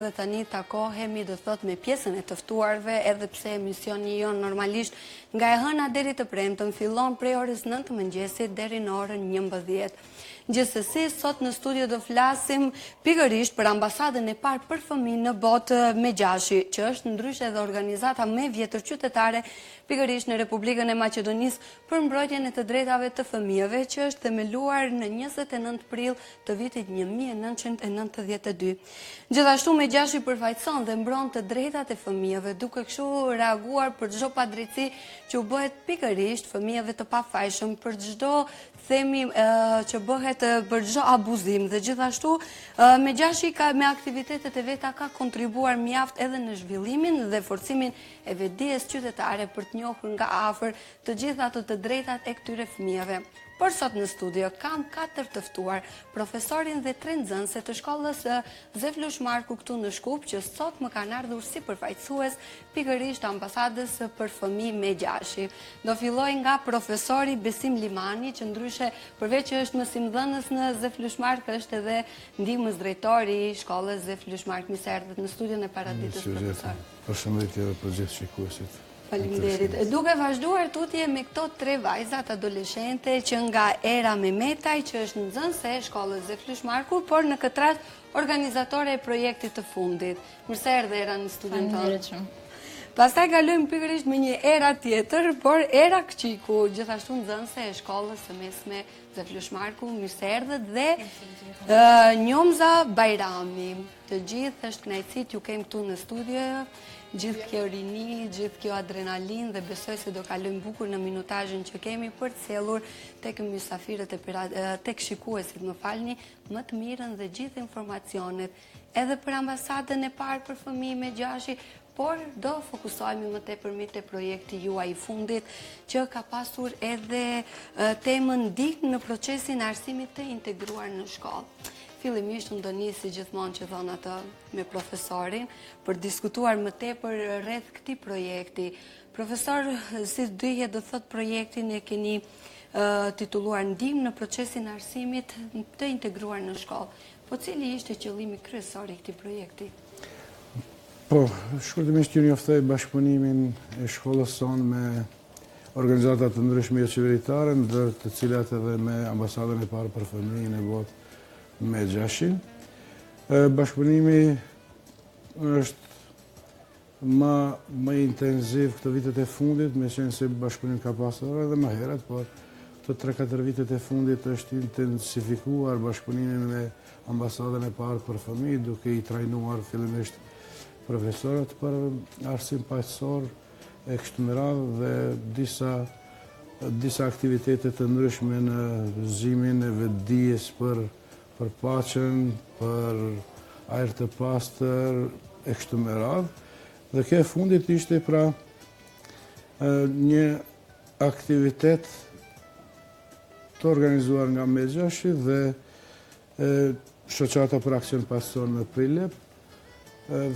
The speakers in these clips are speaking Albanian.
Dhe tani takohemi do thot me pjesën e tëftuarve, edhe pse emisioni jonë normalisht nga e hëna deri të premtën fillon prej orës 9 të mëngjesit deri në orën 11. Gjithsesi, sot në studio do flasim pikërisht për ambasadën e parë për fëmijë në botë Megjashi, që është ndryshe dhe organizata më e vjetër qytetare pikërisht në Republikën e Maqedonisë për mbrojtjen e të drejtave të fëmijëve, që është themeluar në 29 prill të vitit 1992. Gjithashtu Megjashi përfaqëson dhe mbron të drejtat e fëmijëve, duke kështu reaguar për çdo padrejti që u bëhet pikërisht fëmijëve të pafajshëm, për çdo themi që bëhet për çdo abuzim, dhe gjithashtu Megjashi me aktivitetet e veta ka kontribuar mjaft edhe në zhvillimin dhe forcimin e vetdijes qytetare për të njohur nga afër të gjitha të drejtat e këtyre fëmijëve. Por sot në studio kam 4 të ftuar, profesorin dhe 3 nxënëse të shkollës Zeflush Marku këtu në Shkup, që sot më kanë ardhur si përfaqësues pikërisht ambasadës për fëmijë Megjashi. Do filloj nga profesori Besim Limani, që ndryshe përveç që është mësimdhënës në Zeflush Mark, është edhe ndihmës drejtori i shkollës Zeflush Mark. Mirë se erdhët në studion e Paraditës, profesor. Përshëndetje edhe për gjithë shikuesit. Faleminderit. Duke vazhduar tutje me këto 3 vajzat adoleshente që nga era Mehmetaj, që është nxënëse e shkollës Zeflush Marku, por në këtë rast organizatore e projektit të fundit. Mirë se erdhe Era në studion tonë. Faleminderit shumë. Pastaj kalojmë pikërisht me një era tjetër, por era Këqiku, gjithashtu nxënëse e shkollës së mesme Zeflush Marku. Mirë se erdhët, dhe Njomza Bajrami. Të gjithë është kënaqësi t'ju kem këtu në studio. Gjithë kjo rini, gjithë kjo adrenalin, dhe besoj se do kalojmë bukur në minutazhin që kemi për të sjellur tek mysafirët tek shikuesit, më falni, më të mirën dhe gjithë informacionet, edhe për ambasadën e parë për fëmijë Megjashi, por do fokusohemi më tepër mbi te projekti juaj i fundit, që ka pasur edhe temën ndihmë në procesin e arsimit të integruar në shkollë. Fillimisht unë do nisi gjithmonë që thonë atë me profesorin për diskutuar më tepër rreth këtij projekti. Profesor, si dyje do thot projektin e keni titulluar ndihmë në procesin e arsimit të integruar në shkollë. Po cili ishte qëllimi kryesor i këtij projekti? Po, shkurtimisht ju njoftoj bashkëpunimin e shkollës sonë me organizata të ndryshme jo qeveritare, ndër të cilat edhe me ambasadën e parë për fëmijën e botë Megjashi. Bashkëpunimi është më intenziv këtë vitet e fundit, me qenë se bashkëpunim ka pasur edhe më herët, por të 3-4 vitet e fundit është intensifikuar bashkëpunimi me ambasadën e parë për fëmijë, duke i trajnuar fillimisht profesorët për arsim paqësor e kështu me radhë, dhe disa aktivitete të ndryshme në zhvillimin e vetdijes për paqen, për ajër të pastër, e kështu me radhë. Dhe kjo e fundit ishte pra një aktivitet të organizuar nga Megjashi dhe shoqata për aksion paqësor në Prilep.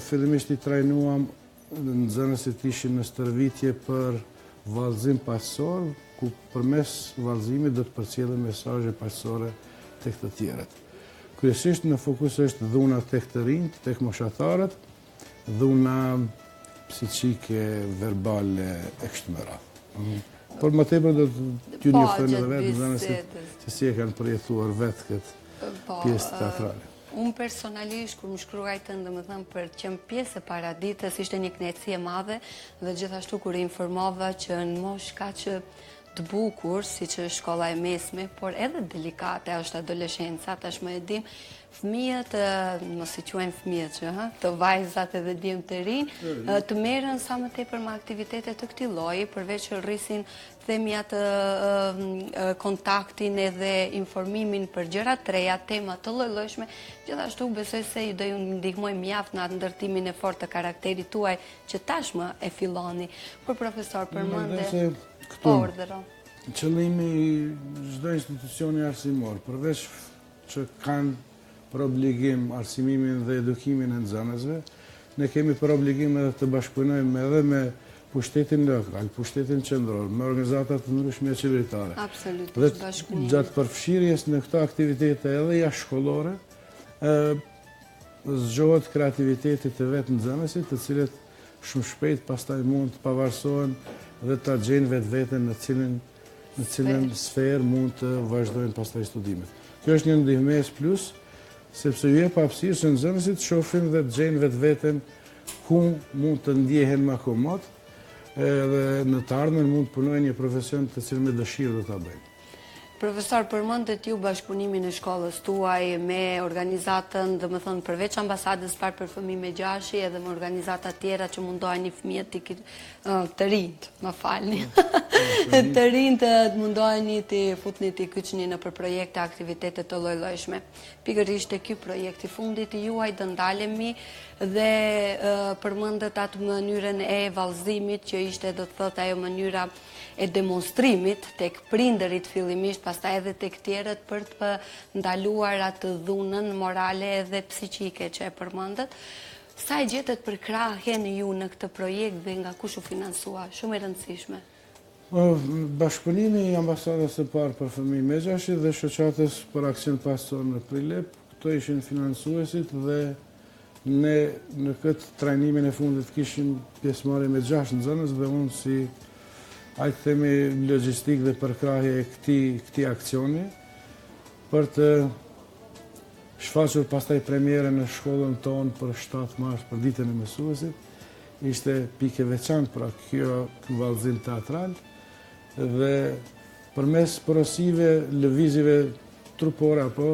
Fillimisht i trajnuam nxënësit ishin në stërvitje për vallëzim paqësor, ku përmes vallëzimit do të përcjellen mesazhe paqësore tek të tjerët. Kryesisht në fokus është dhuna tek të rinjt, tek moshatarët, dhuna psiqike, verbale, e kështu me radhë. Por më tepër do t'ju njoftojnë edhe vetë nxënësit që si e kanë përjetuar vetë këtë pjesë teatrale. Unë personalisht, kur më shkruaj të ndëmëthëm për të qenë pjesë e Paraditës, ishte një kënaqësi e madhe, dhe gjithashtu kur informova që në moshë kaq të bukur, si që shkolla e mesme, por edhe delikate, është adoleshenca, tashmë e dim, fëmijët, mos i quajmë fëmijët që, të vajzat edhe djemë të rinj, të merren sa më tepër me aktivitete të këtij lloji, përveç që rrisin themi atë kontaktin edhe informimin për gjëra të reja, tema të lloj-llojshme, gjithashtu besoj se ju do ju ndihmoj mjaft në atë ndërtimin e fortë të karakterit tuaj që tashmë e filloni. Por profesor, përmendë ordëro. Qëllimi i çdo institucioni arsimor, përveç që kanë për obligim arsimimin dhe edukimin e nxënësve, ne kemi për obligim edhe të bashkëpunojmë edhe me pushtetin lokal, pushtetin qendror, me organizata të ndryshme qeveritare. Absolutisht, bashkëpunim. Gjatë përfshirjes në këto aktivitete edhe jashtë shkollore, zgjohet kreativitetit të vetë nxënësit, të cilët shumë shpejt pastaj mund të pavarësohen dhe ta gjejnë vetveten në cilën sferë mund të vazhdojnë pastaj studimet. Kjo është një ndihmës plus, sepse ju jep hapësirë që nxënësit shohin dhe të gjejnë vetveten ku mund të ndjehen më komod, edhe në të ardhmen mund të punojnë një profesion të cilën me dëshirë do ta bëjnë. Profesor, përmendet ju bashkëpunimin e shkollës tuaj me organizatën, dhe më thënë, përveç ambasadës parë për fëmijë me gjashi, edhe me organizata tjera që mundohen fëmijët të rinjt, më falni, të rinjt të mundohen të futni të kyçni në për projekte, aktivitete të lloj-llojshme. Pikërisht e ky projekt i fundit i juaj do ndalemi dhe përmendet atë mënyrën e vallëzimit që ishte, do të thotë, ajo mënyra e demonstrimit tek prindërit fillimisht, pastaj edhe tek tjerët për të ndaluar atë dhunën morale dhe psiqike që e përmendet. Sa e gjetet për krahjen ju në këtë projekt dhe nga kush u finansua? Shumë e rëndësishme. Bashkëpunimi i ambasadës së parë për fëmijë me gjashi dhe shoqatës për aksion pastor në Prilep, këto ishin financuesit dhe ne në këtë trajnimin e fundit kishim pjesëmarrje me 6 nxënës dhe unë si hajtë themi logjistik dhe përkrahje e këtij aksioni për të shfaqur pastaj premierën në shkollën tonë për 7 mars për ditën e mësuesit. Ishte pikë veçantë pra kjo vallëzim teatral dhe përmes porosive, lëvizjeve trupore apo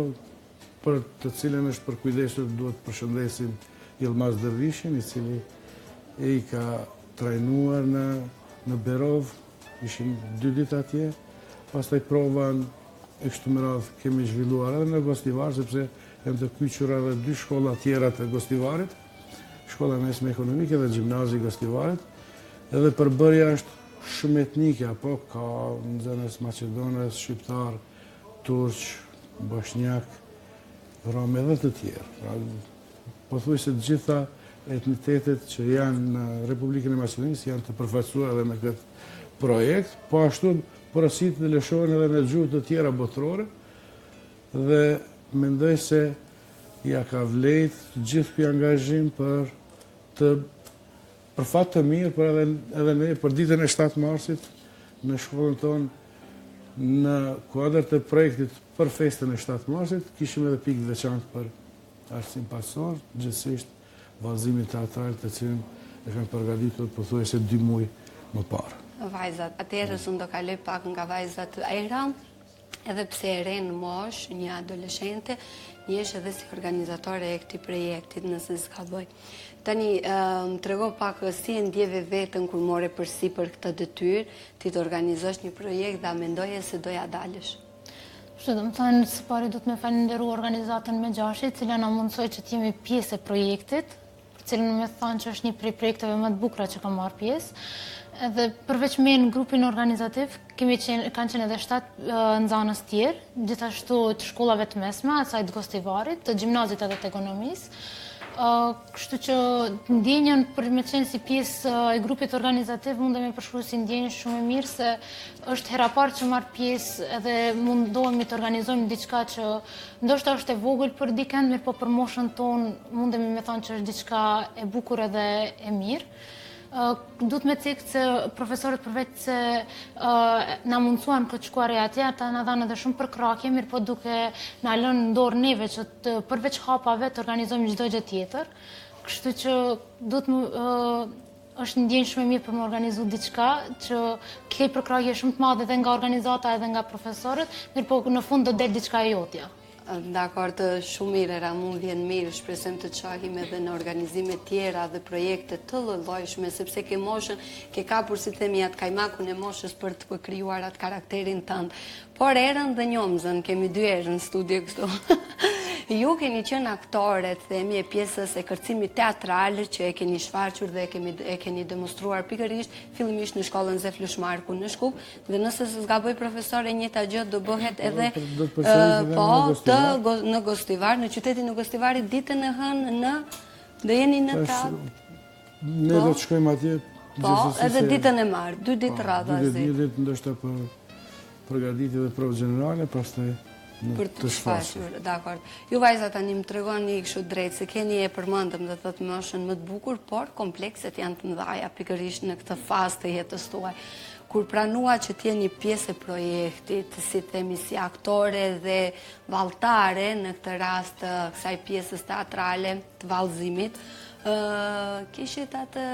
për të cilën është përkujdesur duhet përshëndesim Yilmaz Dervishin, i cili i ka trajnuar në Berov, ishin 2 ditë atje, pastaj provan e kështu me radhë kemi zhvilluar edhe në Gostivar, sepse janë të kyçura edhe 2 shkolla tjera të Gostivarit, shkolla mesme ekonomike dhe gjimnazi i Gostivarit, edhe përbërja është shumë etnike, apo ka nxënës maqedonës, shqiptar, turq, bosnjak, rom edhe të tjerë. Pothuajse të gjitha etnitetet që janë në Republikën e Maqedonisë janë të përfaqësuar edhe në këtë projekt, po ashtu porositë të lëshohen edhe në gjuhë të tjera botërore dhe mendoj se ja ka vlejt gjithë ky angazhim për fat të mirë, për edhe ne për ditën e 7 marsit në shkollën tonë në kuadër të projektit për festën e 7 marsit, kishim edhe pikë veçantë për arsim pasor, gjithsesi vallëzimin teatral të cilin e kanë përgatitur pothuajse 2 muaj më parë. Vajzat, atëherë unë do kaloj pak nga vajzat era, edhe pse e re në mosh, një adoleshente, njësh edhe si organizatore e këtij projektit, nëse s'ka bëj. Tani, më trego pak si e ndjeve vetën kur more përsipër këtë detyrë, ti të organizosh një projekt dhe mendoje se doja dalësh. Shtu, do më thënë, së pari do të me falenderu organizatën me gjashi, cila na mundsoi që të jemi pjesë e projektit, për cilën me thënë që është një prej projekteve më të bukura që ka marrë pjesë. Edhe përveç me në grupin organizativ, kanë qenë edhe 7 nxënës tjerë, gjithashtu të shkollave të mesme, asaj të Gostivarit, të gjimnazit edhe të ekonomisë. Kështu që ndjenjën për me qenë si pjesë e grupit organizativ mund dhe me përshkru si ndjenjën shumë e mirë se është hera parë që marrë pjesë edhe mundohemi të organizojmë diçka që ndoshta është e vogël për dikend, mirë po për moshën tonë mundemi me thonë që është diçka e bukur edhe e mirë. Duhet me cikë që profesorët përveç se na mundësuan këtë shkuarje atje, ata na dhanë edhe shumë përkrahje, mirë po duke na lënë në dorë neve që përveç hapave të organizojmë çdo gjë tjetër. Kështu që është ndjenjë shumë e mirë për më organizu diçka që ke përkrahje shumë të madhe edhe nga organizata edhe nga profesorët, mirë po në fund do del diçka e jotja. Dakor, shumë mirë, Ramun, vjen mirë, shpresojmë të çahim edhe në organizime tjera dhe projekte të llojshme, sepse ke moshën, ke kapur, si themi, atë kajmakun e moshës për të krijuar atë karakterin tënd. Por erën dhe njomzën, kemi 2 erë në studio kështu. Ju keni qenë aktore, themi, e pjesës e kërcimit teatral që e keni shfaqur dhe e keni demonstruar pikërisht fillimisht në shkollën Zef Lushmarku në Shkup, dhe nëse s'gaboj profesor e njëjta gjë do bëhet edhe në Gostivar, në qytetin e Gostivarit ditën e hënë do jeni në teatr. Ne do të shkojmë atje. Po, edhe ditën e martë, 2 ditë radhazi. 2 ditë ndoshta për përgatitje dhe provë gjenerale, pastaj për të shfaqur, dakord. Ju vajza tani më tregoni kështu drejt se keni e përmendëm dhe thotë moshën më të bukur, por komplekset janë të mëdha pikërisht në këtë fazë të jetës tuaj. Kur pranua që t'jeni pjesë e projektit, si themi si aktore dhe valltare në këtë rast të kësaj pjesës teatrale të vallëzimit, kishit atë,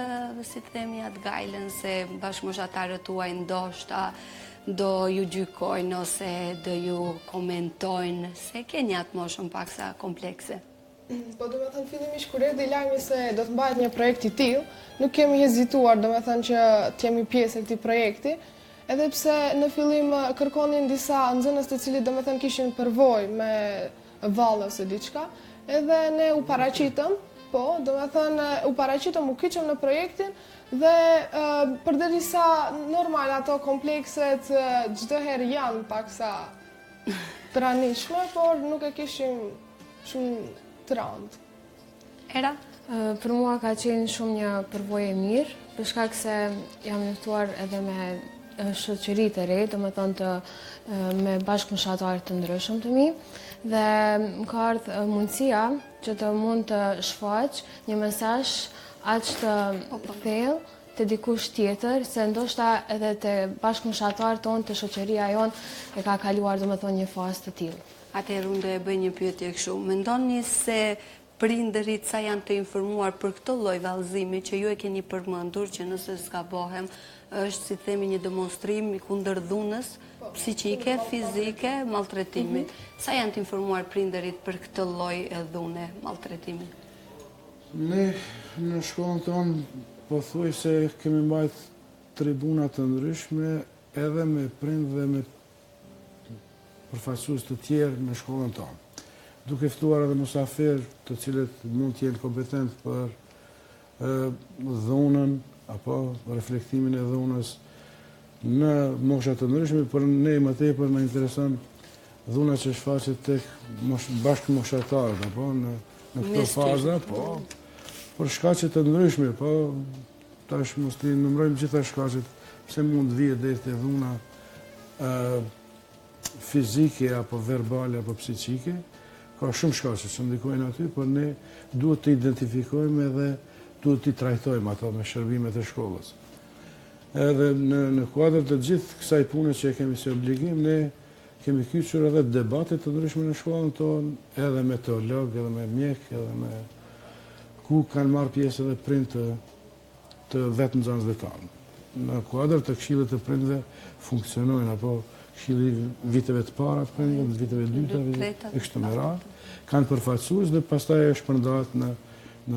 si themi, atë gajlen se bashkëmoshatarët tuaj ndoshta do ju gjykojnë ose do ju komentojnë, se keni atë moshën paksa komplekse. Po do me thënë fillimisht kur erdhi lajmi se do të mbahet një projekt i tillë, nuk kemi hezituar do me thënë që t'jemi pjesë e këtij projekti, edhe pse në fillim kërkonin disa nxënës të cilët do me thënë kishin përvojë me vallë ose diçka, edhe ne u paraqitëm, po, do me thënë u paraqitëm, u kyçëm në projektin dhe përderisa normal ato komplekset çdo herë janë paksa të ranishme, por nuk e kishim shumë të rëndë. Era? Për mua ka qenë shumë një përvojë e mirë, për shkak se jam njoftuar edhe me shoqëri të re, domethënë me bashkëmoshatarë të ndryshëm të mi, dhe më ka ardhur mundësia që të mund të shfaq një mesazh aq të thellë të dikush tjetër, se ndoshta edhe të bashkëmoshatarët tonë, të shoqëria jonë e ka kaluar domethënë një fazë të tillë. Atëherë unë do e bëj një pyetje kështu. Mendoni se prindërit sa janë të informuar për këtë lloj vallëzimi që ju e keni përmendur, që nëse s'gabohem është si themi një demonstrim i kundër dhunës psiqike, fizike, maltretimit. Sa janë të informuar prindërit për këtë lloj dhune, maltretimi? Ne në shkollën tonë pothuaj se kemi mbajt tribuna të ndryshme edhe me prindë dhe me përfaqësues të tjerë në shkollën tonë, duke ftuar edhe musafir të cilët mund të jenë kompetent për dhunën apo reflektimin e dhunës në mosha të ndryshme, por ne më tepër na intereson dhuna që shfaqet tek bashkëmoshatarët apo në këtë fazë, po për shkaqe të ndryshme, po tash mos i numërojmë gjitha shkaqet pse mund të vijë deri te dhuna fizike apo verbale apo psiqike. Ka shumë shkaqe që ndikojnë aty, por ne duhet të identifikojmë edhe duhet të trajtojmë ato me shërbimet e shkollës. Edhe në kuadër të gjithë kësaj pune që kemi si obligim, ne kemi kyçur edhe debate të ndryshme në shkollën tonë, edhe me teolog, edhe me mjek, edhe me ku kanë marrë pjesë edhe prind të vetë nxënësve tanë. Në kuadër të këshillit të prindve funksionojnë apo këshilli viteve të para të prindve, viteve të dyta, e kështu me radhë, kanë përfaqësues dhe pastaj është shpërndahet në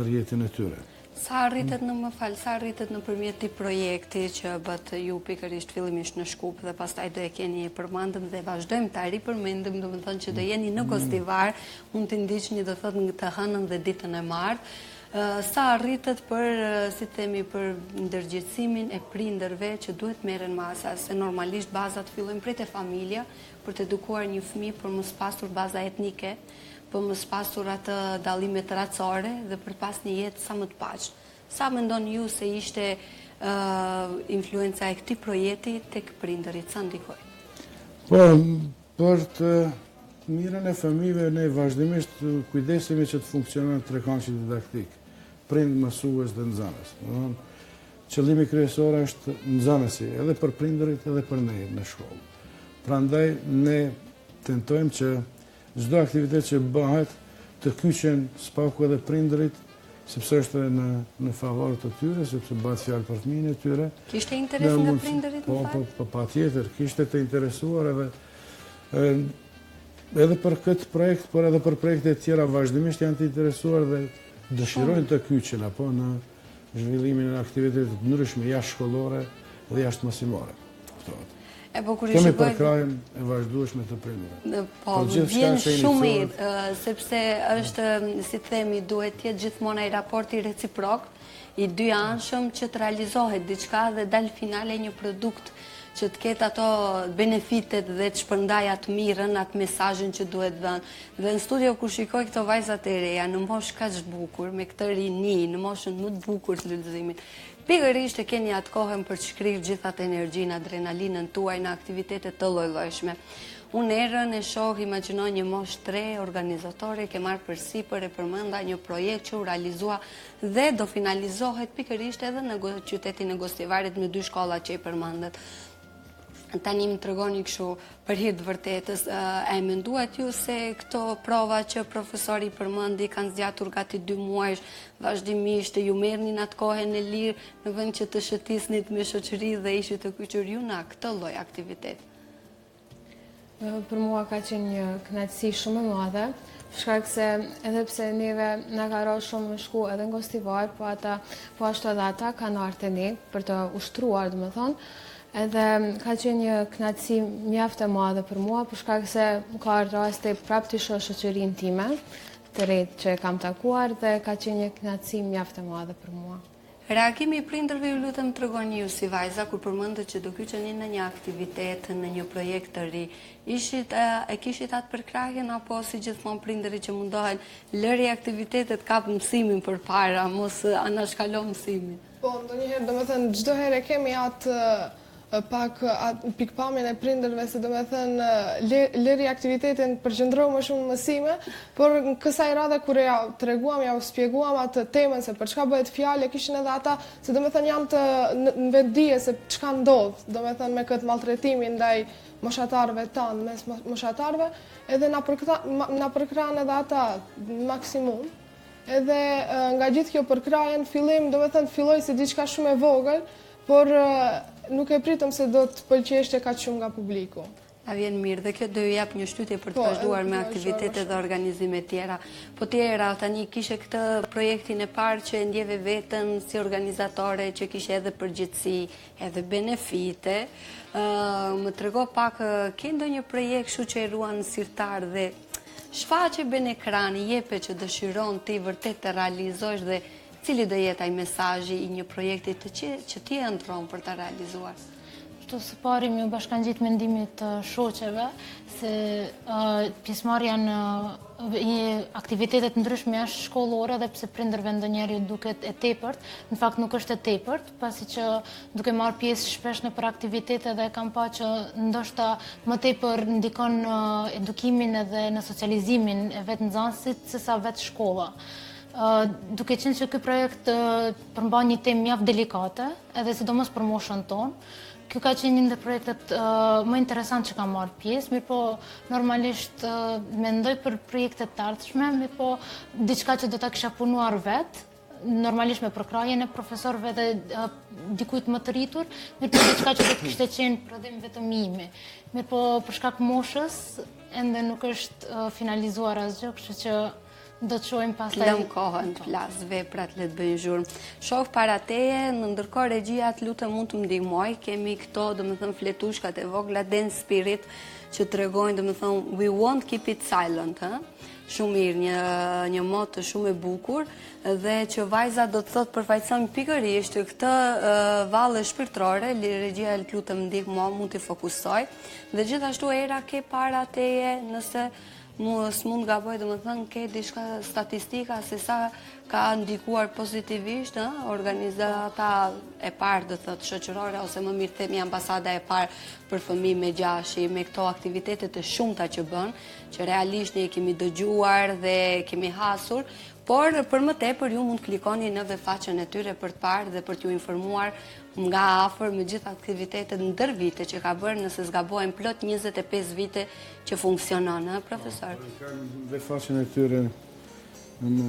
rrjetin e tyre. Sa arritet nëpërmjet këtij projekti që bët ju pikërisht fillimisht në Shkup dhe pastaj do e keni përmendëm dhe vazhdojmë ta ripërmendim, domethënë që do jeni në Gostivar, mund të ndiqni do thotë të hënën dhe ditën e martë. Sa arritet për, si themi, për ndërgjegjësimin e prindërve që duhet merren masa, se normalisht bazat fillojnë prej te familja për të edukuar një fëmijë për mos pasur baza etnike, për mos pasur atë dallimet racore dhe për pas një jetë sa më të paqë. Sa mendon ju se ishte influenca e këtij projekti tek prindërit, sa ndikoi? Po, për të mirën e fëmijëve ne vazhdimisht kujdesemi që të funksionojë trekançi didaktik, prind, mësues dhe nxënës. Qëllimi kryesor është nxënësi, edhe për prindërit edhe për ne në shkollë. Prandaj ne tentojmë që çdo aktivitet që bëhet të kyçen spaku edhe prindërit, sepse është në favor të tyre, sepse bëhet fjalë për fëmijën e tyre. Kishte interes nga prindërit në fakt? Po, patjetër, kishte të interesuar edhe për këtë projekt, por edhe për projekte tjera vazhdimisht janë të interesuar dhe dëshirojnë të kyçen apo në zhvillimin e aktivitetet ndryshme jashtë-shkollore dhe jashtë-mosimore. Kemi përkrahjen e vazhdueshme të prindërve. Po, vjen shumë mirë, sepse është, si themi, duhet të jetë gjithmonë ai raporti reciprok, i dy anshëm që të realizohet diçka dhe dal finale një produkt që të ketë ato benefitet dhe të shpërndaj atë mirën, atë mesazhin që duhet dhënë. Dhe në studio kur shikoj këto vajzat e reja, në moshë kaq bukur, me këtë rini, në moshën më të bukur të lulëzimit, pikërisht e keni atë kohën për të shkrirë gjithë atë energjinë, adrenalinën tuaj në aktivitete të lloj-llojshme. Unë erën e shoh, imagjinoj një moshë 3 organizatore ke marrë përsipër e përmenda një projekt që u realizua dhe do finalizohet pikërisht edhe në qytetin e Gostivarit me 2 shkolla që i përmendet. Tani më tregoni kështu për hir të vërtetës, e menduat ju se këto prova që profesori përmendi kanë zgjatur gati 2 muajsh vazhdimisht, ju merrnin atë kohën e lirë në vend që të shëtisnit me shoqëri dhe ishit të kyçur ju në këtë lloj aktivitet? Për mua ka qenë një kënaqësi shumë e madhe, shkak se edhe pse neve na ka rënë shumë me shku edhe në Gostivar, po ashtu edhe ata kanë ardhur te ne për të ushtruar, domethënë, edhe ka qenë një kënaqësi mjaft e madhe për mua, për shkak se më ka ardhur rasti prapë të shoh shoqërinë time të re që e kam takuar dhe ka qenë një kënaqësi mjaft e madhe për mua. Reagimi i prindërve, ju lutem tregoni ju si vajza kur përmendët që do kyçeni në një aktivitet, në një projekt të ri. E kishit atë përkrahjen apo si gjithmonë prindërit që mundohen lëri aktivitetet kap mësimin përpara, mos anashkalo mësimin? Po, ndonjëherë, domethënë çdo herë kemi atë pak pikpamjen e prindërve se domethënë lëri aktivitetin përqendrohu më shumë në mësime, por në kësaj radhe kur ja treguam, ja u shpjeguam atë temën se për çka bëhet fjalë, kishin edhe ata se domethënë janë në vetdije se çka ndodh, domethënë me këtë malltretimin ndaj moshatarëve tanë, mes moshatarëve, edhe na përkrahen edhe ata maksimum. Edhe nga gjithë kjo përkraje në fillim, domethënë filloi si diçka shumë e vogël, por nuk e pritëm se do të pëlqeshte kaq shumë nga publiku. A vjen mirë dhe kjo do ju jap një shtytje për të vazhduar me aktivitetet dhe organizime tjera. Po tjera, tani kishe këtë projektin e parë që e ndjeve veten si organizatore, që kishe edhe përgjegjësi, edhe benefite. Më trego pak, ke ndonjë projekt kështu që e ruan sirtar dhe shfaqe ben ekrani, jepe që dëshiron ti vërtet të realizosh dhe cili do jetë ai mesazhi i një projekti që ti e ndron për ta realizuar? Kështu së pari më bashkangjit mendimit të shoqeve se pjesëmarrja në aktivitetet ndryshme jashtë shkollore dhe pse prindërve ndonjëherë duket e tepërt, në fakt nuk është e tepërt, pasi që duke marrë pjesë shpesh në për aktivitete dhe kam pa që ndoshta më tepër ndikon në edukimin edhe në socializimin e vetë nxënësit sesa vetë shkolla. Duke qenë që ky projekt përmban një temë mjaft delikate, edhe sidomos për moshën tonë, ky ka qenë një ndër projektet më interesant që kam marrë pjesë, mirë po normalisht mendoj për projektet të ardhshme, mirë po diçka që do ta kisha punuar vetë, normalisht me përkrajen e profesorëve dhe dikujt më të rritur, mirë po diçka që do të kishte qenë prodhim vetëm imi. Mirë po për shkak moshës ende nuk është finalizuar asgjë, kështu që do të shohim pastaj. Lëm kohën të flas, veprat le të bëjnë zhurmë. Shoh para teje, ndërkohë regjia të lutem mund të më ndihmoj. Kemi këto, domethënë fletushkat e vogla Dance Spirit që tregojnë, domethënë we won't keep it silent, ë? Shumë mirë, një motë shumë e bukur dhe që vajza do të thotë përfaqësojmë pikërisht këtë valle shpirtërore, regjia të lutem ndihmo, mund të fokusoj. Dhe gjithashtu era ke para teje, nëse mund gaboj, domethënë ke diçka statistika se sa ka ndikuar pozitivisht organizata e parë, do thotë shoqërore, ose më mirë themi ambasada e parë për fëmijë me gjashi, me këto aktivitetet e shumta që bën, që realisht ne kemi dëgjuar dhe kemi hasur, por për më tepër ju mund klikoni në faqen e tyre për të parë dhe për t'ju informuar nga afër me gjithë aktivitetet ndër vite që ka bërë, nëse zgabohen plot 25 vite që funksionon, profesor? Kanë dhe faqen e tyre në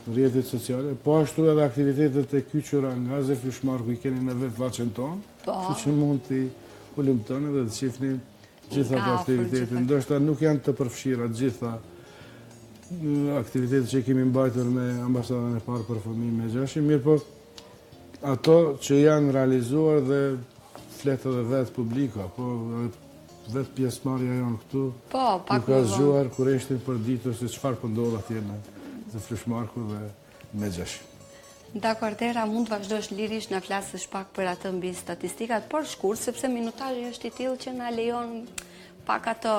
rrjetet sociale, po ashtu edhe aktivitetet e kyçura nga Ze Flushmarku i keni në vetë faqen tonë, që mund t'i ulim tonë dhe të shifni gjitha të aktivitetet. Ndoshta nuk janë të përfshira gjitha aktivitetet që kemi mbajtur me ambasadën e parë për fëmijë me gjashi, mirë po ato që janë realizuar dhe fletë edhe vetë publika, po vetë pjesëmarrja janë këtu, nuk ka zgjuar kurreshtin për ditur se çfarë po ndodh atje në Ze Flushmarku dhe me gjashi. Dakor, Tera, mund të vazhdosh lirisht na flasësh pak për atë mbi statistikat, por shkurt, sepse minutazhi është i tillë që na lejon pak ato,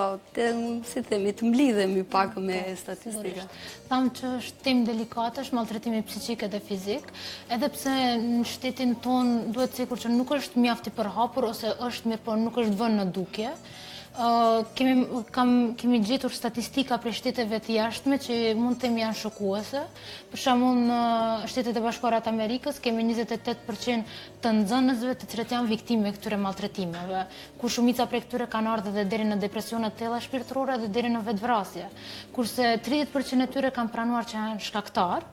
si themi, të mblidhemi pak me statistika. Thamë që është temë delikate, është malltretimi psiqik edhe fizik, edhe pse në shtetin ton duhet sikur që nuk është mjaft i përhapur ose është mirë, por nuk është vënë në dukje. Kemi gjetur statistika për shteteve të jashtme që mund të themi janë shokuese. Për shembull, në Shtetet e Bashkuara të Amerikës kemi 28% të nxënësve të cilët janë viktime këtyre maltretimeve, ku shumica prej këtyre kanë ardhur edhe deri në depresione të thella shpirtërore dhe deri në vetvrasje, kurse 30% e tyre kanë pranuar që janë shkaktar.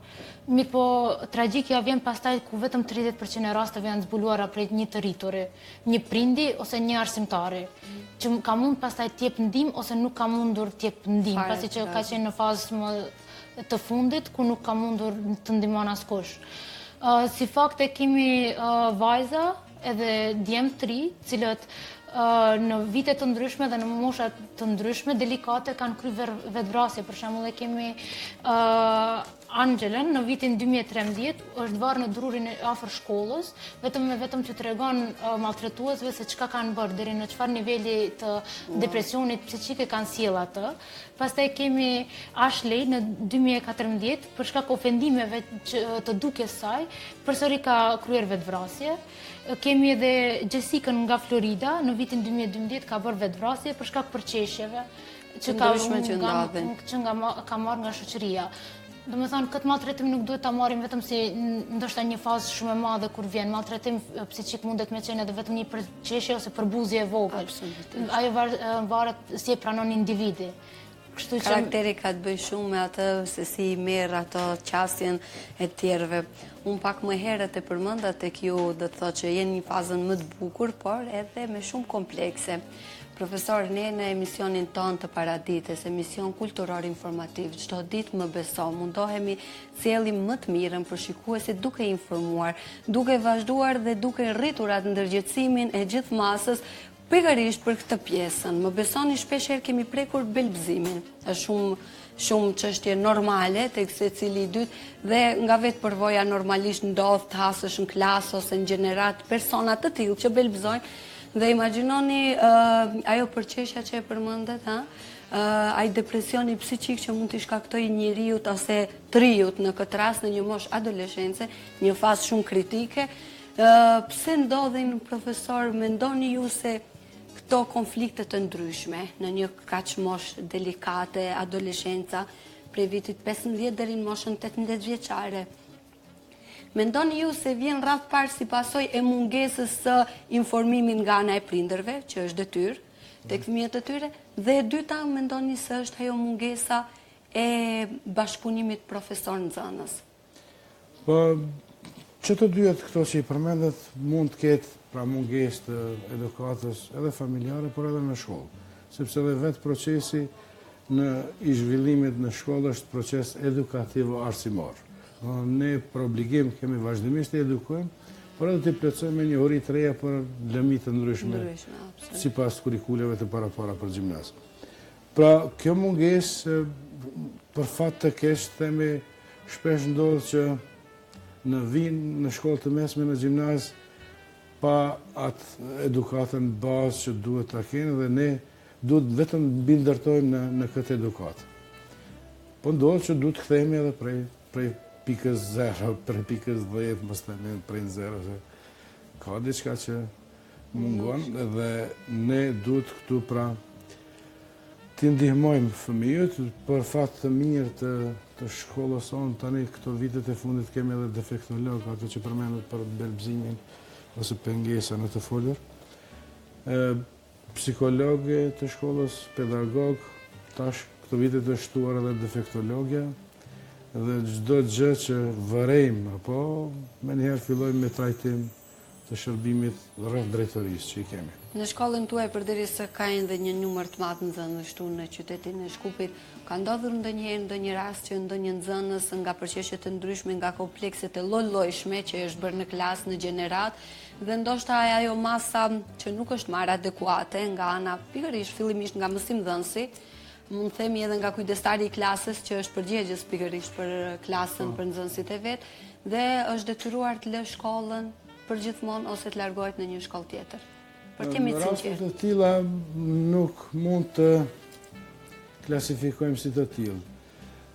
Mirë po, tragjikja vjen pastaj ku vetëm 30% e rasteve janë zbuluara prej një të rrituri, një prindi ose një arsimtari, që ka mund pastaj t'jep ndihmë ose nuk ka mundur t'jep ndihmë, pasi që ka qenë në fazë më të fundit ku nuk ka mundur të ndihmon askush. Si fakte kemi vajza edhe djemë të ri, cilët në vite të ndryshme dhe në moshat të ndryshme delikate kanë kryer vetvrasje. Për shembull, kemi Angelën në vitin 2013 është varë në drurin afër shkollës, vetëm që tregon maltretuesve se çka kanë bërë deri në çfarë niveli të depresionit psiqike kanë sjell atë. Pastaj kemi Ashley në 2014 për shkak ofendimeve të dukjes saj, përsëri ka kryer vetvrasje. Kemi edhe Jessicën nga Florida, në vitin 2012 ka bërë vetvrasje për shkak përqeshjeve që ka marrë nga shoqëria. Domethënë, këtë maltretim nuk duhet ta marrim vetëm si ndoshta një fazë shumë e madhe kur vjen. Maltretim psiqik mundet me qenë edhe vetëm një përqeshje ose përbuzje e vogël. Ajo varet si e pranon individi. Karakteri ka të bëjë shumë me atë se si i merr ato qasjen e tjerëve. Unë pak më herët e përmenda tek ju do të thotë që jeni një fazën më të bukur, por edhe me shumë komplekse. Profesor, ne në emisionin ton të Paradites, emision kulturor informativ, çdo ditë më beso, mundohemi sjellim më të mirën për shikuesit duke informuar, duke vazhduar dhe duke rritur atë ndërgjegjësimin e gjithë masës, pikërisht për këtë pjesën. Më besoni, shpeshherë kemi prekur belbëzimin. Është shumë çështje normale tek secili i dytë dhe nga vetë përvoja normalisht ndodh të hasësh në klasë ose në gjenerat persona të tillë që belbëzojnë. Dhe imagjinoni ajo përqeshja që e përmendet, ai depresioni psiqik që mund t'i shkaktojë njeriut ose triut në këtë rast në një moshë adoleshence, një fazë shumë kritike. Pse ndodhin, profesor, mendoni ju se këto konflikte të ndryshme në një kaq moshë delikate, adoleshenca, prej vitit 15 deri në moshën 18 vjeçare? Mendoni ju se vjen rreth parë si pasojë e mungesës së informimit nga ana e prindërve, që është detyrë tek fëmijët e tyre, dhe e dyta, mendoni se është ajo mungesa e bashkëpunimit profesor-nxënës? Po, që të dyja këto që i përmendet mund të ketë pra mungesë të edukatës edhe familjare, por edhe në shkollë, sepse edhe vetë procesi në i zhvillimit në shkollë është proces edukativ o arsimor. Ne për obligim kemi vazhdimisht të edukojmë, por edhe të plotësojmë me një hori të reja për lëmi të ndryshme, sipas kurikuleve të para për gjimnaz. Pra, kjo mungesë për fat të keq, themi, shpesh ndodh që në shkollë të mesme në gjimnaz pa atë edukatën bazë që duhet ta kenë dhe ne duhet vetëm bindërtojmë në këtë edukatë. Po ndodh që duhet kthehemi edhe prej pikës 0, prej pikës 10, mos themi prej 0, se ka diçka që mungon dhe ne duhet këtu pra t'i ndihmojmë fëmijët për fat të mirë të shkollës sonë. Tani këto vitet e fundit kemi edhe defektolog, ato që përmendet për belbëzimin ose pengesa në të folur, psikologë të shkollës, pedagog, tash këto vitet është shtuar edhe defektologja, dhe çdo gjë që vërejmë, apo me njëherë fillojmë me trajtim të shërbimit rreth drejtorisë që i kemi. Në shkollën tuaj, përderisa ka edhe një numër të madh nxënësh këtu në qytetin e Shkupit, ka ndodhur ndonjë rast që ndonjë nxënës nga përqeshje të ndryshme, nga komplekset e lloj-llojshme që është bërë në klasë, në gjenerat, dhe ndoshta ajo masa që nuk është marrë adekuate nga ana pikërisht fillimisht nga mësimdhënësi, mund të themi edhe nga kujdestari i klasës që është përgjegjës pikërisht për klasën, për nxënësit e vet, dhe është detyruar të lë shkollën përgjithmonë ose të largohet në një shkollë tjetër. Për kemi në rastet të tilla nuk mund të klasifikojmë si të tillë.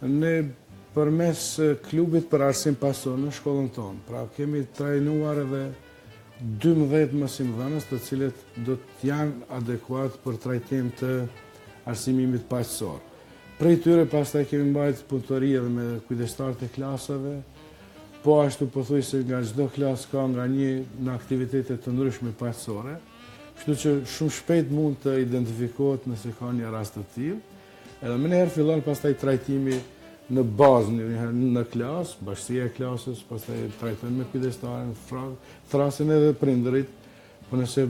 Ne përmes klubit për arsim pason në shkollën tonë, pra kemi trajnuar edhe 12 mësimdhënës të cilët do të janë adekuat për trajtim të arsimimit paqësor. Prej tyre pastaj kemi mbajtur punëtori edhe me kujdestarët e klasave, po ashtu pothuajse nga çdo klasë ka nga një në aktivitete të ndryshme paqësore, kështu që shumë shpejt mund të identifikohet nëse ka një rast të tillë. Edhe më njëherë fillon pastaj trajtimi në bazë, në klasë, bashkësia e klasës, pastaj trajtojnë me kujdestarin, thrasin edhe prindërit, por nëse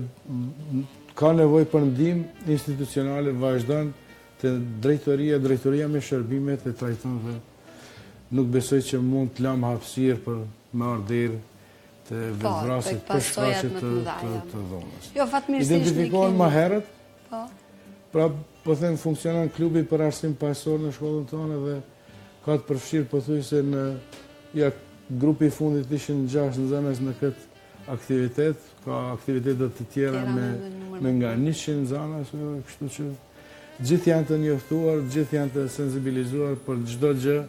ka nevojë për ndihmë institucionale, vazhdon te drejtoria me shërbimet e trajton dhe nuk besoj që mund të lëm hapësirë për me ardhur të vetvrasit për shkaqe të dhunës. Jo, fatmirësisht identifikohen më herët. Po. Pra, po them, funksionon klubi për arsim paqësor në shkollën tonë dhe ka të përfshirë pothuajse në grupi i fundit ishin 6 nxënës në këtë aktivitet, ka aktivitete të tjera me nga 100 nxënës, kështu që gjithë janë të njoftuar, gjithë janë të sensibilizuar për çdo gjë,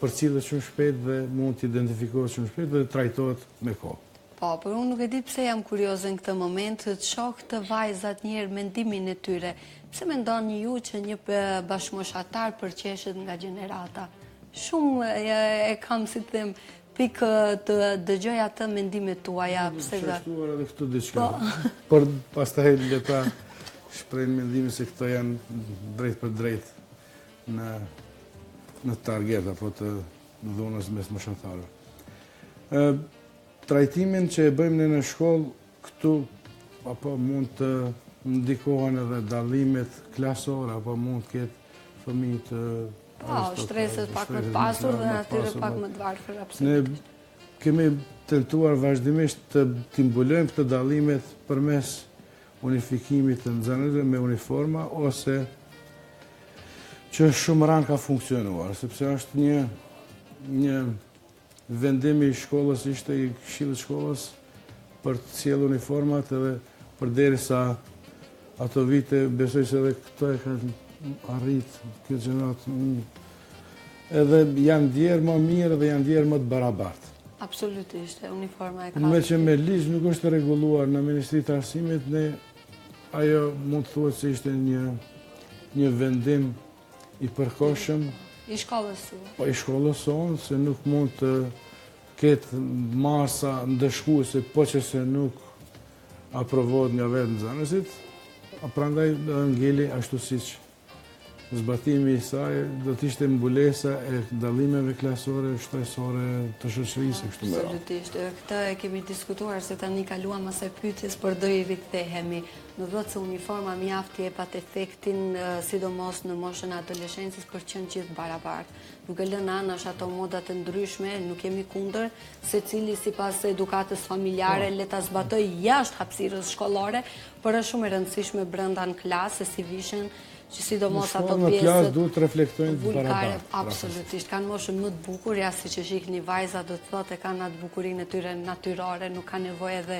përcillet shumë shpejt dhe mund të identifikohet shumë shpejt dhe trajtohet me kohë. Po, por unë nuk e di pse jam kurioze në këtë moment të shoh të vajzat njëherë mendimin e tyre. Pse mendoni ju që një bashkëmoshatar përqeshet nga gjenerata? Shumë e kam, si të them, pikë të dëgjoj atë mendimet tuaja. Pse ka shtuar edhe këtu diçka. Por pastaj le ta shprehin mendimin se këto janë drejt për drejt në target apo të dhunës mes moshatarëve. Trajtimin që e bëjmë në shkollë këtu, apo mund të ndikohen edhe dallimet klasore, apo mund të ketë fëmijë të shtresës pak më të pasur dhe atyre pak më të varfër, absolutisht. Ne kemi tentuar vazhdimisht të timbulojmë këto dallimet përmes unifikimit të nxënësve me uniforma, ose që shumë rand ka funksionuar, sepse është një vendimi i shkollës, ishte i këshillit shkollës për të sjellë uniformat edhe përderisa ato vite, besoj se edhe këto e kanë arrit kjo gjenerat, edhe janë ndjerë më mirë dhe janë ndjerë më të barabartë. Absolutisht, uniforma e ka. Me që me ligj nuk është rregulluar në Ministri të Arsimit, ajo mund të thuhet se ishte një vendim i përkohshëm I shkollës su. Po i shkollës sonë, se nuk mund të ketë masa ndëshkuese, po që se nuk aprovohet nga vetë nxënësit, prandaj do ngeli ashtu siç zbatimi I saj do të ishte mbulesa e dallimeve klasore, shtresore të shoqërisë kështu me radhë. Absolutisht. Këtë e kemi diskutuar se tani kaluam asaj pyetjes, por do I rikthehemi. Në thotë se uniforma mjaft I jep atë efektin, sidomos në moshën e adoleshencës, për qenë gjithë barabartë. Nuk e lënë anash ato moda të ndryshme, nuk jemi kundër, secili sipas edukatës familjare le ta zbatojë jashtë hapësirës shkollore, por është shumë e rëndësishme brenda në klasë, se si vishen që sidomos ato pjesët në klasë duhet të reflektojnë të barabartë. Absolutisht, kanë moshën më të bukur, ja siç e shihni vajza do të thotë kanë atë bukurinë e tyre natyrore, nuk ka nevojë edhe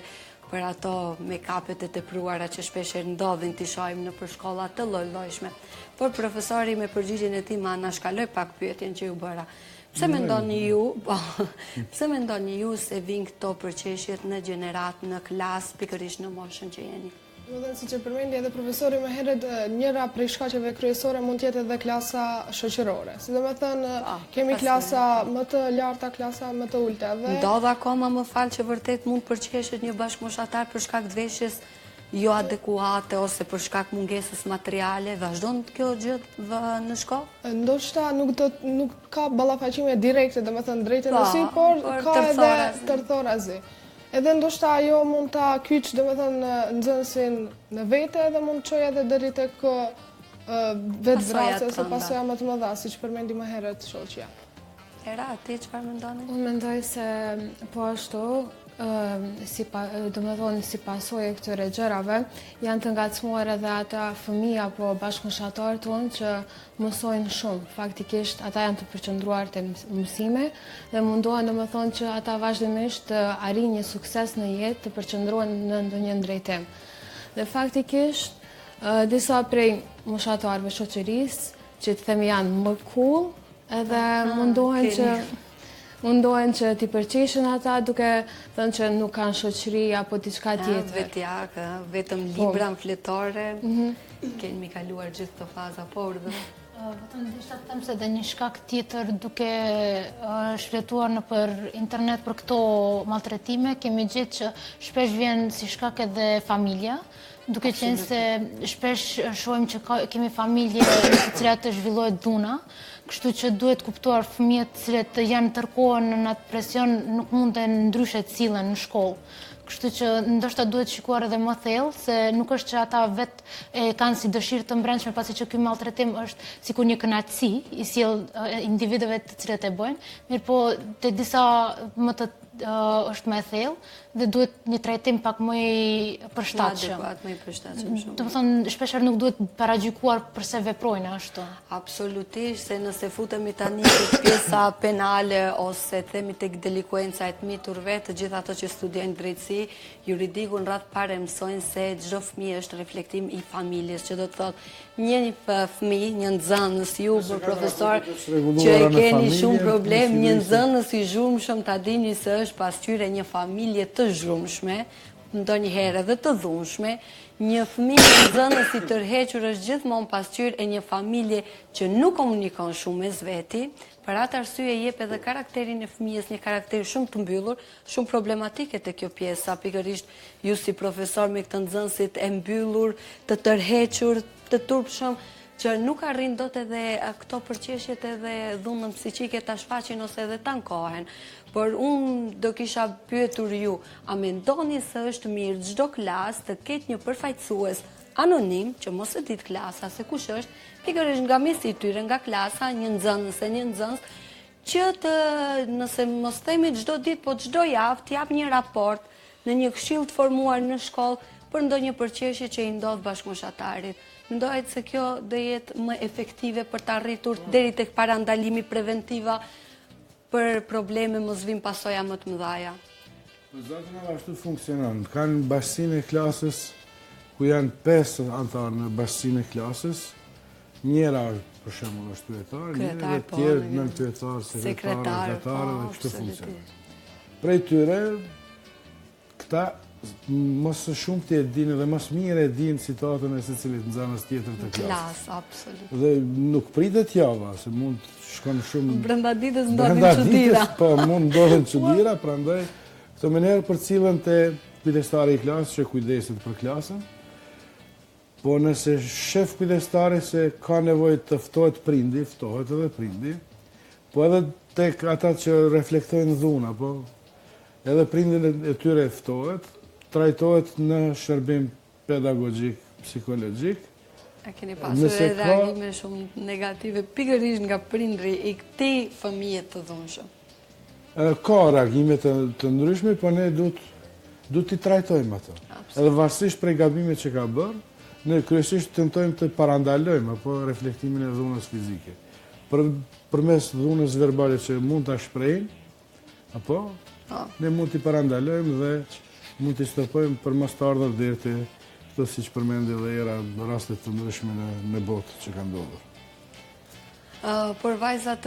për ato make-upet e tepruara që shpesh ndodhin t'i shohim në shkolla të lloj-llojshme. Por profesori me përgjigjen e tij ma anashkaloi pak pyetjen që ju bëra. Pse mendoni ju se vijnë këto përqeshjet në gjenerat, në klasë, pikërisht në moshën që jeni? Si që përmendi edhe profesori më herët, njëra prej shkaqeve kryesore mund tjetë edhe klasa shoqërore. Si do me thënë, kemi klasa më të larta, klasa më të ulta. Ndodh akoma, më falë, që vërtet mund përqeshet një bashkëmoshatar për shkak të veshjes jo adekuate ose për shkak mungesës materiale, vazhdon kjo gjë në shkollë? Ndoshta nuk ka ballafaqime direkte, do me thënë drejtë në sy, por ka edhe tërthorazi. Edhe ndoshta ajo mund ta kyç, do me thënë, nxënësin në vete, edhe mund të çojë edhe deri tek vetvrasja ose pasoja më të mëdha, siç përmendi më herët shoqja. Era, ti çfarë mendoni? Unë mendoj se po ashtu, do me thonë si pasojë këtyre gjërave, janë të ngacmuar edhe ata fëmijë apo bashkëmoshatarët tonë që mësojnë shumë. Faktikisht ata janë të përqendruar te mësime dhe mundohen, do me thonë, që ata vazhdimisht të arrijnë një sukses në jetë, të përqendrohen në ndonjë drejtim. Dhe faktikisht disa prej moshatarëve shoqërisë, që të themi janë më cool, edhe mundohen që mundohen që t'i përqeshin ata duke thënë që nuk kanë shoqëri apo diçka tjetër. Vetjak, vetëm libra fletare, kemi kaluar gjithë të faza, po urdhë. Vetëm dishta të them se dhe një shkak tjetër duke shfletuar në për internet për këto maltretime, kemi gjithë që shpesh vjen si shkak edhe familja, duke qenë se shpesh shohim që kemi familje në të cilat të zhvillohet dhuna, kështu që duhet kuptuar fëmijët cilët janë tërkohen në atë presion nuk mund të ndryshe të sillen në shkollë. Kështu që ndoshta duhet shikuar edhe më thellë, se nuk është që ata vetë kanë si dëshirë të brendshme, pasi që ky maltretim është sikur një kënaqësi i sjell individëve të cilët e bëjnë, mirëpo te disa më të është më e thellë dhe duhet një trajtim pak më i përshtatshëm. Adekuat, më i përshtatshëm shumë. Domethënë shpeshherë nuk duhet paragjykuar përse veprojnë ashtu. Absolutisht, se nëse futemi tani tek pjesa penale ose themi tek delikuenca e të miturve, të gjithë ato që studiojnë drejtësi, juridikun rreth parë mësojnë se çdo fëmijë është reflektim i familjes, që do të thotë një fëmijë, një nxënës ju për profesor që e keni shumë problem, një nxënës i zhurmshëm ta dini se është pasqyrë një familje të zhurmshme, ndonjëherë edhe të dhunshme, një fëmijë nxënës i tërhequr është gjithmonë pasqyrë e një familje që nuk komunikon shumë mes veti. Për atë arsye jep edhe karakterin e fëmijës një karakter shumë të mbyllur, shumë problematike te kjo pjesa, pikërisht ju si profesor me këtë nxënësit e mbyllur, të tërhequr, të turpshëm, që nuk arrin dot edhe këto përqeshjet edhe dhunën psiqike ta shfaqin ose edhe ta ankohen. Por unë do kisha pyetur ju, a mendoni se është mirë çdo klasë të ketë një përfaqësues anonim, që mos e ditë klasa se kush është, pikërisht nga mesi i tyre, nga klasa, një nxënës e një nxënës, që të, nëse mos themi çdo ditë, po çdo javë, t'jap një raport në një këshill të formuar në shkollë për ndonjë përqeshje që i ndodh bashkëmoshatarit. Mendohet se kjo do jetë më efektive për të arritur deri tek parandalimi preventiva për probleme mos vijnë pasoja më të mëdha. Po zakonisht ashtu funksionon. Kanë bashkësinë e klasës ku janë 5 anëtar në bashkësinë e klasës. Njëra për shembull është kryetar, njëra e tjerë nën kryetar, sekretar, dhe kështu funksionon. Prej tyre këta mos së shumti e dinë dhe më së miri e dinë situatën e secilit nxënës tjetër të klasës. Absolutisht. Dhe nuk pritet java, se mund shkon shumë brenda ditës ndodhin çuditëra. Po, mund ndodhin çuditëra, prandaj këtë mënyrë përcillen te kujdestari i klasës që kujdeset për klasën. Po nëse shef kujdestari se ka nevojë të ftohet prindi, ftohet edhe prindi. Po edhe tek ata që reflektojnë dhuna, po edhe prindin e tyre ftohet, trajtohet në shërbim pedagogjik, psikologjik. A keni pasur edhe reagime shumë negative pikërisht nga prindri i këtij fëmije të dhunshëm? Ka reagime të ndryshme, po ne duhet t'i trajtojmë ato. Edhe varësisht prej gabimit që ka bërë, ne kryesisht tentojmë të parandalojmë apo reflektimin e dhunës fizike. Përmes dhunës verbale që mund ta shprehin, apo ne mund t'i parandalojmë dhe mund t'i stopojmë për mos të ardhur deri te këto siç përmendi dhe era raste të ndryshme në botë që kanë ndodhur. Por vajzat,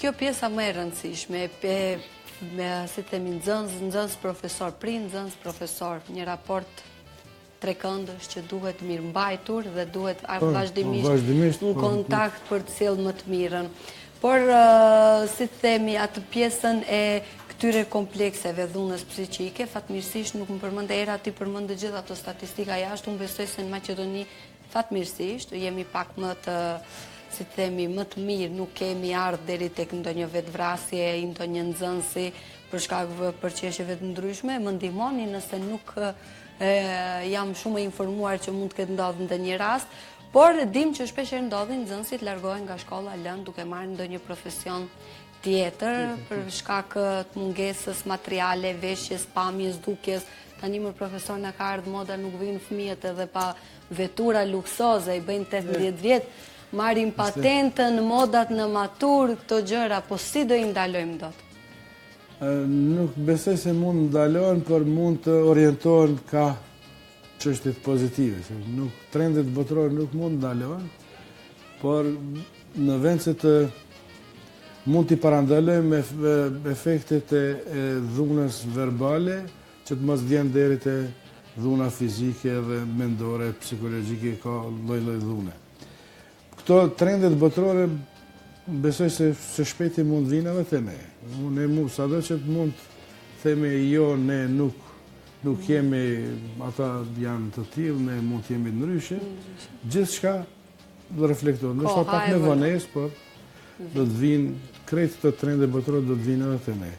kjo pjesa më e rëndësishme, si themi nxënës profesor, prind nxënës profesor, një raport trekëndësh që duhet mirëmbajtur dhe duhet vazhdimisht në kontakt për të sjellë më të mirën. Por si themi atë pjesën e këtyre komplekseve dhunës psiqike, fatmirësisht nuk më përmend era ti përmend gjithë ato statistika jashtë, unë besoj se në Maqedoni fatmirësisht jemi pak më të, si themi, më të mirë, nuk kemi ardhur deri tek ndonjë vetvrasje, ndonjë nxënësi për shkak të përqeshjeve të ndryshme, më ndihmoni nëse nuk jam shumë e informuar që mund të ketë ndodhur ndonjë rast, por dim që shpeshherë ndodhin nxënësit largohen nga shkolla lënë duke marrë ndonjë profesion tjetër për shkak të mungesës materiale, veshjes, pamjes, dukjes. Tani më profesor na ka ardhur moda, nuk vijnë fëmijët edhe pa vetura luksoze, i bëjnë 18 vjet, marrin patentën, modat në matur, këto gjëra, po si do i ndalojmë dot? Nuk besoj se mund ndalohen, por mund të orientohen ka çështjet pozitive. Nuk trendet botërore nuk mund ndalohen, por në vend se të mund t'i parandalojmë efektet e dhunës verbale që të mos vjen deri te dhuna fizike dhe mendore, psikologjike, ka lloj-lloj dhune. Këto trendet botërore besoj se shpejti mund vinë edhe te ne. Sado që të mund themi jo, ne nuk jemi, ata janë të tillë, ne mund të jemi ndryshe, gjithçka do reflektohet. Ndoshta pak me vonesë, por do të vinë krejt të trende botërore do të vinë edhe te ne.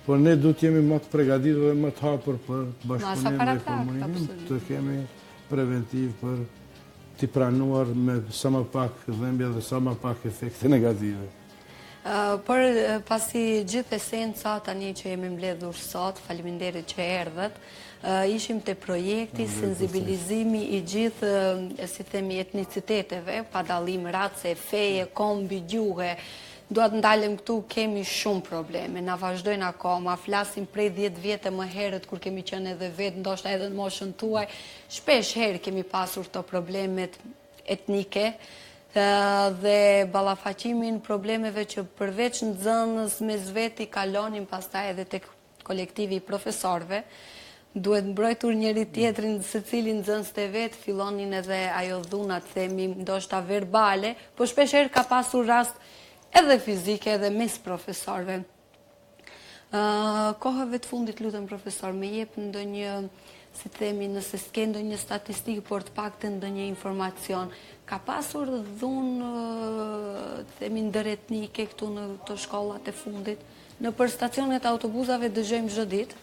Por ne du të jemi më të përgatitur dhe më të hapur për bashkëpunim dhe komunikim, të kemi preventiv për t'i pranuar me sa më pak dhëmbje dhe sa më pak efekte negative. Por pasi gjithë esenca tani që jemi mbledhur sot, faleminderit që erdhët, ishim te projekti sensibilizimi i gjithë, si themi, etniciteteve, pa dallim race, feje, kombi, gjuhe. Duat ndalem këtu, kemi shumë probleme, na vazhdojnë akoma, flasim prej 10 vjetë më herët kur kemi qenë edhe vetë, ndoshta edhe në moshën tuaj, shpesh herë kemi pasur të problemet etnike dhe ballafaqimin problemeve që përveç nxënës mes veti kalonin pastaj edhe tek kolektivi i profesorëve. Duhet mbrojtur njëri tjetrin, secili nxënës të vet, fillonin edhe ajo dhuna, themi, ndoshta verbale, por shpesh herë ka pasur rast edhe fizike edhe mes profesorëve. Kohëve të fundit, lutem profesor, me jep ndonjë, si themi, nëse s'ke ndonjë statistikë, por të paktën ndonjë informacion, ka pasur dhunë, themi, ndëretnike këtu në të shkollat e fundit? Në për stacionet autobusave dëgjojmë çdo ditë,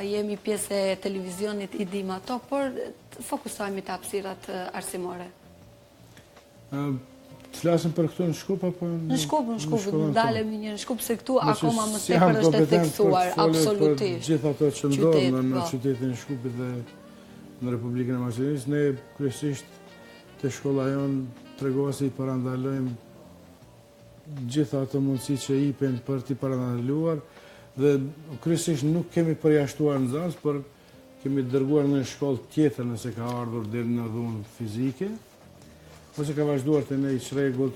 jemi pjesë e televizionit, i dim ato, por fokusohemi te hapësirat arsimore. Të flasim për këtu në Shkup apo në Shkup, ndalemi një në Shkup se këtu akoma më tepër është e theksuar, absolutisht. Gjithë ato që ndodhen në qytetin e Shkupit dhe në Republikën e Maqedonisë, ne kryesisht te shkolla jonë tregova se i parandalojmë gjithë ato mundësi që ipen për t'i parandaluar dhe kryesisht nuk kemi përjashtuar nxënës, por kemi dërguar në shkollë tjetër nëse ka ardhur deri në dhunë fizike. Ose ka vazhduar të ne i shregullt,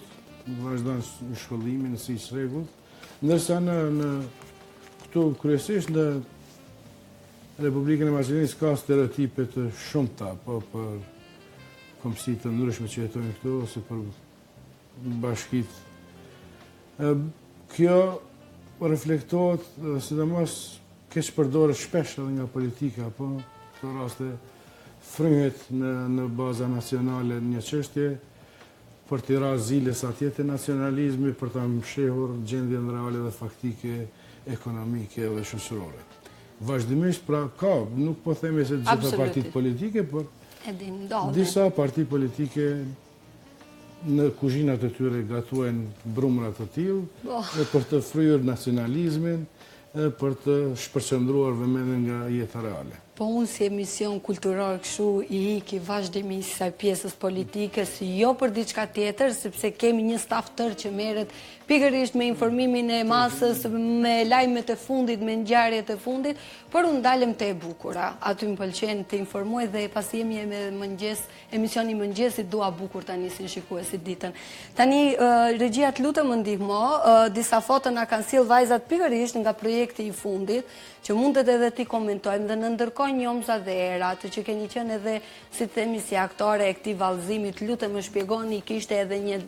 vazhdan në shkollimin, si i shregullt, ndërsa në këtu kryesisht në Republikën e Maqedonisë ka stereotipe të shumta, po për komsi të ndryshme që jetojnë këtu, ose për bashkit. Kjo reflektohet, sidomos keq përdoret shpesh edhe nga politika, po këto raste fryhet në baza nacionale një çështje, për t'i ra ziles atje të nacionalizmi, për t'a mshehur gjendjen reale dhe faktike, ekonomike dhe shoqërore. Vazhdimisht, pra ka, nuk po themi se gjitha partit politike, por disa partit politike në kuzhinat e tyre gatuajnë brumrat të tillë, për të fryrë nacionalizmin, për të shpërqendruar vëmendjen nga jeta reale. Po unë si emision kulturor kështu i iki vazhdimisht kësaj pjesës politike, si jo për diçka tjetër, sepse kemi një staf tërë që merret pikërisht me informimin e masës, me lajmet e fundit, me ngjarjet e fundit, por unë dalem te e bukura. Aty më pëlqen të informoj dhe pasi jemi me mëngjes, emisioni mëngjesit, dua bukur tani si shikuesit ditën. Tani regjia të lutem më ndihmo, disa foto na kanë sill vajzat pikërisht nga projekti i fundit, që mundet edhe ti komentojmë dhe në ndërkohë Njomza dhe Era, të që keni qenë edhe, si themi, si aktore e këtij vallëzimit, lutem më shpjegoni, kishte edhe një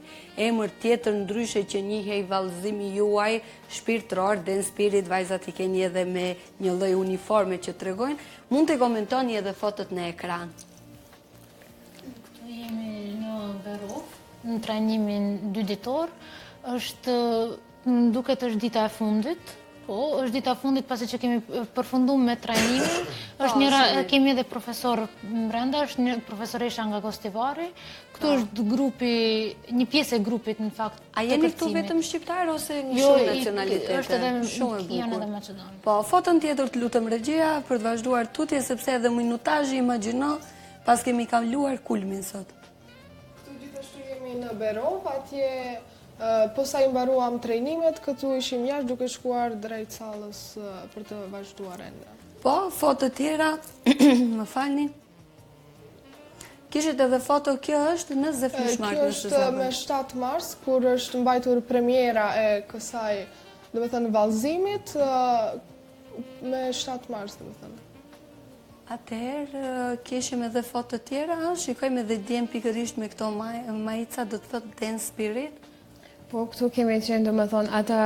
emër tjetër ndryshe që njihej vallëzimi juaj, shpirtëror, Dance Spirit, vajzat i keni edhe me një lloj uniforme që tregojnë, mund të komentoni edhe fotot në ekran. Këtu jemi në Berov, në trajnimin 2 ditor, duket është dita e fundit. Po, është dita fundit pasi që kemi përfunduar me trajnimin. Kemi edhe profesor brenda, është një profesoresha nga Gostivari. Këtu është grupi, një pjesë e grupit në fakt. A jeni këtu vetëm shqiptar ose një shumë nacionalitete? Është edhe shumë e bukur. Janë edhe maqedon. Po, foton tjetër të lutem regjia për të vazhduar tutje sepse edhe minutazhi imagjino pas kemi kaluar kulmin sot. Këtu gjithashtu jemi në Berov, atje po sa i mbaruam trajnimet, këtu ishim jashtë duke shkuar drejt sallës për të vazhduar ende. Po, foto tjera, më falni. Kishit edhe foto, kjo është në Zefnish Mark Kjo në është Shqipëri. me 7 mars, kur është mbajtur premiera e kësaj, do me thënë, vallëzimit, me 7 mars, do me thënë. Atëherë, kishim edhe foto tjera, shikojmë edhe djem pikërisht me këto majica, do të thotë Dance Spirit. Po, këtu kemi qenë, do me thonë, ata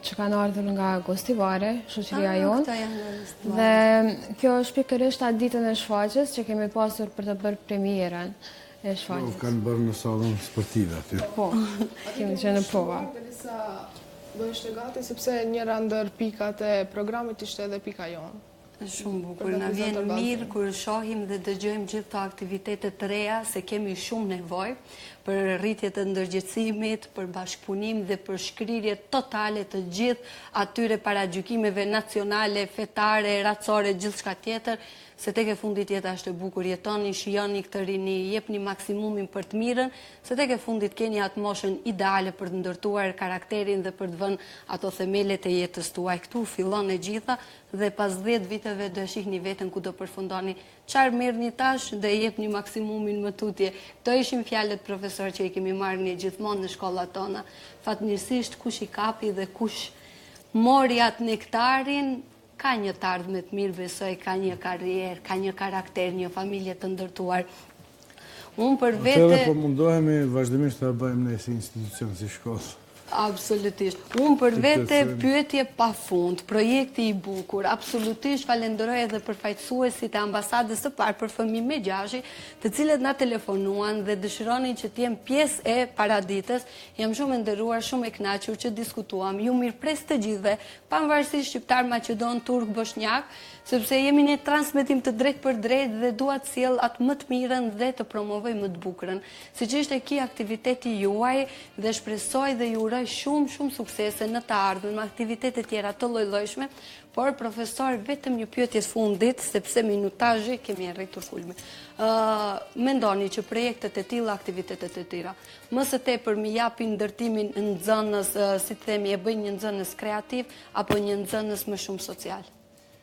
që kanë ardhur nga Gostivare, shoqëria jonë. Këto janë në Gostivare. Dhe kjo është pikërisht atë ditën e shfaqjes që kemi pasur për të bërë premierën e shfaqjes. Kanë bërë në salon sportive aty. Po, kemi qenë në prova. Derisa bëheshte gati, sepse njëra ndër pikat e programit ishte edhe pika jonë. Shumë bukur, na vjen mirë kur shohim dhe dëgjojmë gjithë këto aktivitete të reja, se kemi shumë nevojë për rritje të ndërgjegjësimit, për bashkëpunim dhe për shkrirje totale të gjithë atyre paragjykimeve nacionale, fetare, racore, gjithçka tjetër, se tek e fundit jeta është e bukur, jetoni, shijoni këtë rini, jepni maksimumin për të mirën, se tek e fundit keni atë moshën ideale për të ndërtuar karakterin dhe për të vënë ato themelet e jetës tuaj. Këtu fillon e gjitha dhe pas 10 viteve do e shihni veten ku do përfundoni. Çfarë merrni tash dhe jepni maksimumin më tutje. Këto ishin fjalët profesor që i kemi marrë një gjithmonë në shkollat tona. Fatmirësisht kush i kapi dhe kush mori atë nektarin, ka një të ardhme të mirë, besoj, ka një karrierë, ka një karakter, një familje të ndërtuar. Unë për vete... Atëre po mundohemi vazhdimisht të bëjmë ne si institucion, si shkollë. Absolutisht. Unë për vete pyetje pa fund, projekti i bukur, absolutisht falenderoj edhe për fajtësuesit e ambasadës së parë për fëmijë me gjashtë, të cilët na telefonuan dhe dëshironin që të jem pjesë e paraditës. Jam shumë e nderuar, shumë e kënaqur që diskutuam. Ju mirëpres të gjithëve, pavarësisht shqiptar, maqedon, turk, bosnjak, sepse jemi në transmetim të drejt për drejt dhe dua të sjell atë më të mirën dhe të promovoj më të bukurën. Siç ishte ky aktiviteti juaj dhe shpresoj dhe ju uroj shumë suksese në të ardhmen me aktivitete tjera të lloj-llojshme, por profesor, vetëm një pyetje të fundit, sepse minutazhi kemi arritur kulmin. Mendoni që projektet e tilla, aktivitetet e tilla, më së tepër më japin ndërtimin në nxënës, si të themi, e bëjnë një nxënës kreativ apo një nxënës më shumë social?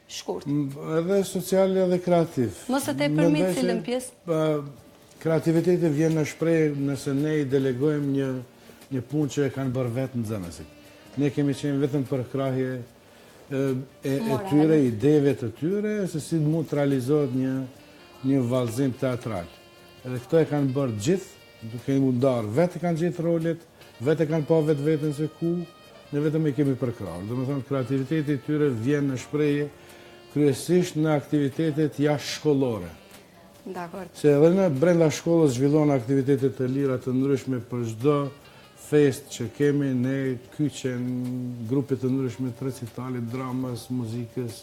Shkurt. Edhe social edhe kreativ. Më së tepër mi cilën pjesë? Kreativiteti vjen në shprehje nëse ne i delegojmë një punë që e kanë bërë vetë nxënësit. Ne kemi qenë vetëm për krahje e tyre, ideve të tyre, se si mund të realizohet një vallëzim teatral. Edhe këto e kanë bërë gjithë, duke i mundarë, vetë kanë gjithë rolet, vetë kanë pa vetën se ku, ne vetëm e kemi përkrahur. Domethënë kreativiteti i tyre vjen në shprehje kryesisht në aktivitetet jashtë shkollore. Dakor. Se edhe në brenda shkollës zhvillon aktivitetet të lira të ndryshme për çdo fest që kemi, ne kyçen, grupe të ndryshme të recitalit, dramës, muzikës,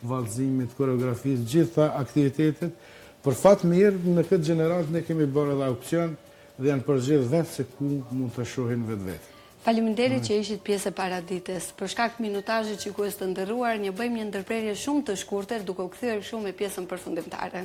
vallëzimit, koreografisë, gjitha aktivitetet. Për fat mirë, në këtë gjeneratë ne kemi bërë edhe auksion dhe janë përgjithë vetë se ku mund të shohin vetë. Faleminderit që ishit pjesë e paradites. Për shkak të minutazhit që ku është të nderuar, bëjmë një ndërprerje shumë të shkurtër duke u kthyer shumë me pjesën përfundimtare.